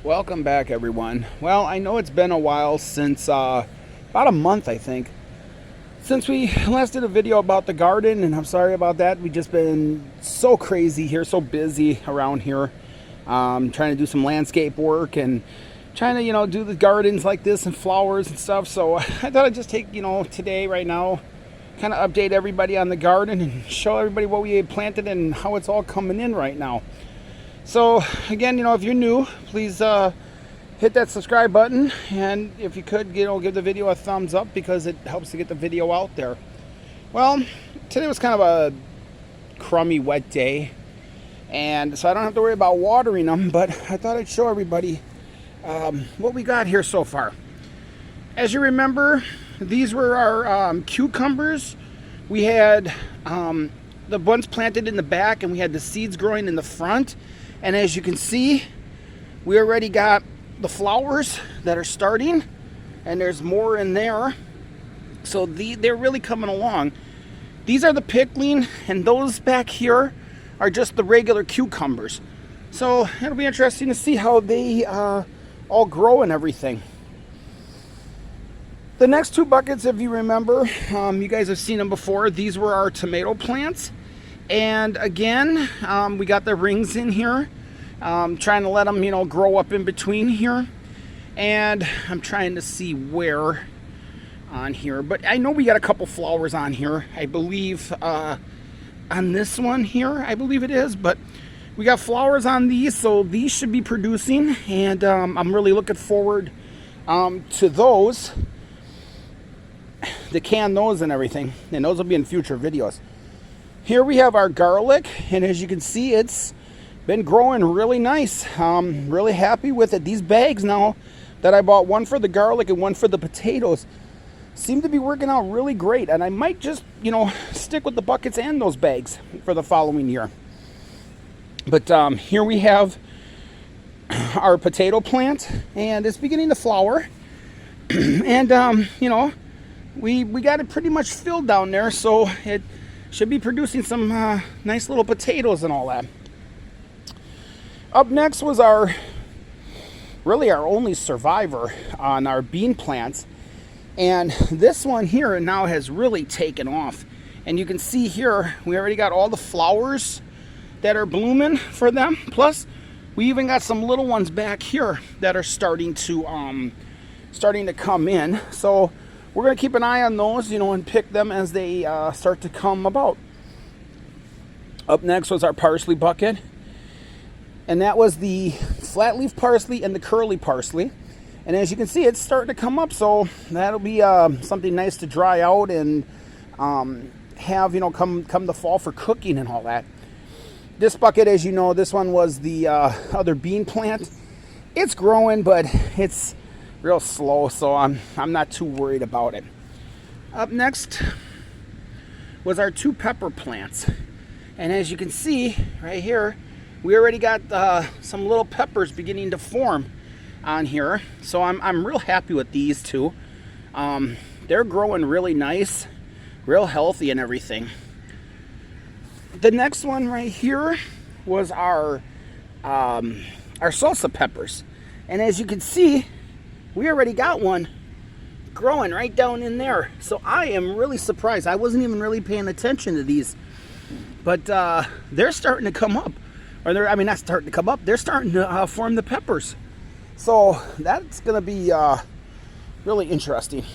Welcome back, everyone. Well, I know it's been a while since, about a month, I think, since we last did a video about the garden, and I'm sorry about that. We've just been so crazy here, so busy around here, trying to do some landscape work and trying to, do the gardens like this and flowers and stuff. So I thought I'd just take, today, right now, kind of update everybody on the garden and show everybody what we planted and how it's all coming in right now. So again, if you're new, please hit that subscribe button, and if you could, give the video a thumbs up because it helps to get the video out there. Well, today was kind of a crummy, wet day, and so I don't have to worry about watering them, but I thought I'd show everybody what we got here so far. As you remember, these were our cucumbers. We had the ones planted in the back, and we had the seeds growing in the front. And as you can see, we already got the flowers that are starting, and there's more in there. So they're really coming along. These are the pickling, and those back here are just the regular cucumbers. So it'll be interesting to see how they all grow and everything. The next two buckets, if you remember, you guys have seen them before. These were our tomato plants. And again, we got the rings in here, trying to let them, grow up in between here. And I'm trying to see where on here. But I know we got a couple flowers on here. I believe on this one here, I believe it is. But we got flowers on these, so these should be producing. And I'm really looking forward to those, to can those and everything. And those will be in future videos. Here we have our garlic, and as you can see, it's been growing really nice. Really happy with it. These bags now that I bought, one for the garlic and one for the potatoes, seem to be working out really great. And I might just, stick with the buckets and those bags for the following year. But here we have our potato plant, and it's beginning to flower. And, we got it pretty much filled down there, so it should be producing some nice little potatoes and all that. Up next was our only survivor on our bean plants. And this one here now has really taken off. And you can see here, we already got all the flowers that are blooming for them. Plus, we even got some little ones back here that are starting to come in. So we're going to keep an eye on those, and pick them as they start to come about. Up next was our parsley bucket. And that was the flat leaf parsley and the curly parsley. And as you can see, it's starting to come up. So that'll be something nice to dry out and have, come the fall for cooking and all that. This bucket, as you know, this one was the other bean plant. It's growing, but it's real slow, so I'm not too worried about it. Up next was our two pepper plants, and as you can see right here, we already got some little peppers beginning to form on here. So I'm real happy with these two. They're growing really nice, real healthy and everything. The next one right here was our salsa peppers, and as you can see, we already got one growing right down in there. So I am really surprised. I wasn't even really paying attention to these. But they're starting to come up. Or not starting to come up. They're starting to form the peppers. So that's going to be really interesting.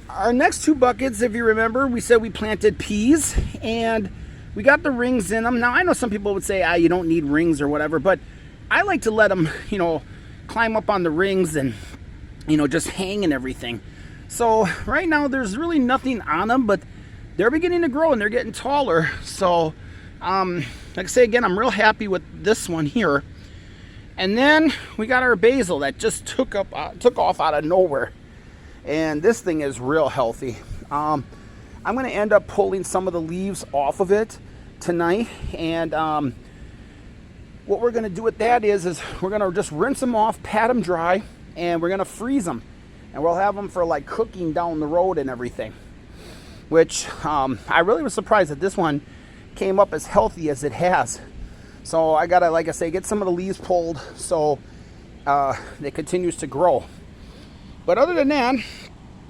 Our next two buckets, if you remember, we said we planted peas. And we got the rings in them. Now, I know some people would say, you don't need rings or whatever. But I like to let them, climb up on the rings and just hang and everything. So right now there's really nothing on them, but they're beginning to grow and they're getting taller. So like I say again, I'm real happy with this one here. And then we got our basil that just took off out of nowhere, and this thing is real healthy. I'm going to end up pulling some of the leaves off of it tonight, and what we're going to do with that is we're going to just rinse them off, pat them dry, and we're going to freeze them. And we'll have them for like cooking down the road and everything. Which I really was surprised that this one came up as healthy as it has. So I gotta, like I say, get some of the leaves pulled so it continues to grow. But other than that,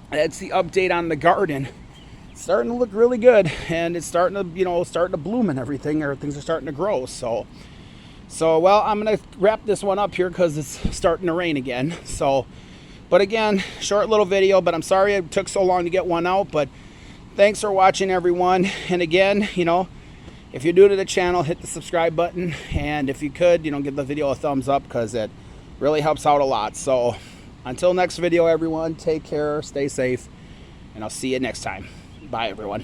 that's the update on the garden. It's starting to look really good, and it's starting to bloom and everything. Things are starting to grow. So well, I'm gonna wrap this one up here because it's starting to rain again. So, but again, short little video. But I'm sorry it took so long to get one out. But thanks for watching, everyone. And again, if you're new to the channel, hit the subscribe button, and if you could, give the video a thumbs up because it really helps out a lot. So until next video, everyone, take care, stay safe, and I'll see you next time. Bye, everyone.